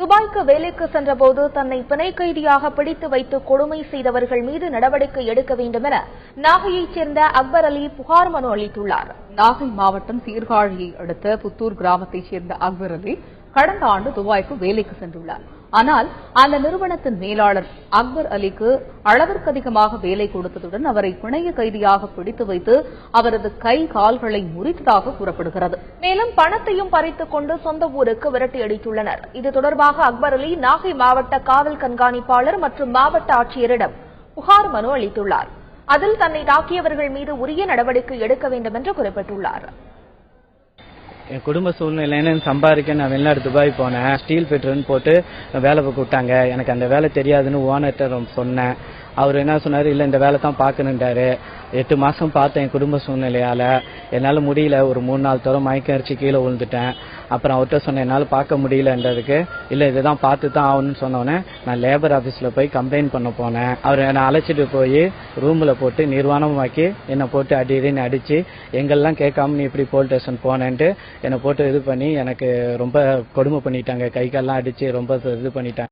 துபாய்க்கு வேலைக்கு சென்றபோது தன்னை பிணை கைதியாக பிடித்து வைத்து கொடுமை செய்தவர்கள் மீது நடவடிக்கை எடுக்க வேண்டும் என நாகையைச் சேர்ந்த அக்பர் அலி புகார் மனு அளித்துள்ளார். நாகை மாவட்டம் சீர்காழியை அடுத்த புத்தூர் கிராமத்தைச் சேர்ந்த அக்பர் அலி கடந்த ஆண்டு துபாய்க்கு வேலைக்கு சென்றுள்ளார். ஆனால் அந்த நிறுவனத்தின் மேலாளர் அக்பர் அலிக்கு அளவிற்கு அதிகமாக வேலை கொடுத்ததுடன் அவரை பிணைய கைதியாக பிடித்து வைத்து அவரது கை கால்களை முறித்ததாக கூறப்படுகிறது. மேலும் பணத்தையும் பறித்துக் கொண்டு சொந்த ஊருக்கு விரட்டி அடித்துள்ளனர். இது தொடர்பாக அக்பர் அலி நாகை மாவட்ட காவல் கண்காணிப்பாளர் மற்றும் மாவட்ட ஆட்சியரிடம் புகார் மனு அளித்துள்ளார். அதில் தன்னை தாக்கியவர்கள் மீது உரிய நடவடிக்கை எடுக்க வேண்டும் என்று குறிப்பிட்டுள்ளார். என் குடும்ப சூழ்நிலைன்னு சம்பாதிக்க நான் வெளிநாடு துபாய் போனேன். ஸ்டீல் ஃபெட்ருன்னு போட்டு வேலை கூப்பிட்டாங்க. எனக்கு அந்த வேலை தெரியாதுன்னு ஓனர்கிட்ட சொன்னேன். அவர் என்ன சொன்னார், இல்லை இந்த வேலை தான் பார்க்கணுன்றாரு. 8 மாதம் பார்த்தேன். என் குடும்ப சூழ்நிலையால் என்னால் முடியல. ஒரு 3-4 தரம் மயக்கம் அடிச்சு கீழே விழுந்துட்டேன். அப்புறம் அவர்கிட்ட சொன்னேன் என்னால் பார்க்க முடியலன்றதுக்கு, இல்லை இதுதான் பார்த்து தான் ஆகணும்னு சொன்னோன்னே நான் லேபர் ஆஃபீஸில் போய் கம்ப்ளைண்ட் பண்ண போனேன். அவர் என்னை அழைச்சிட்டு போய் ரூமில் போட்டு நிர்வாணமாக்கி என்னை போட்டு அடின்னு அடித்து எங்கெல்லாம் கேட்காம நீ இப்படி போலீஸ் ஸ்டேஷன் போனேன்ட்டு என்னை போட்டு இது பண்ணி எனக்கு ரொம்ப கொடுமை பண்ணிட்டாங்க. கை கால்லாம் அடித்து ரொம்ப இது பண்ணிட்டாங்க.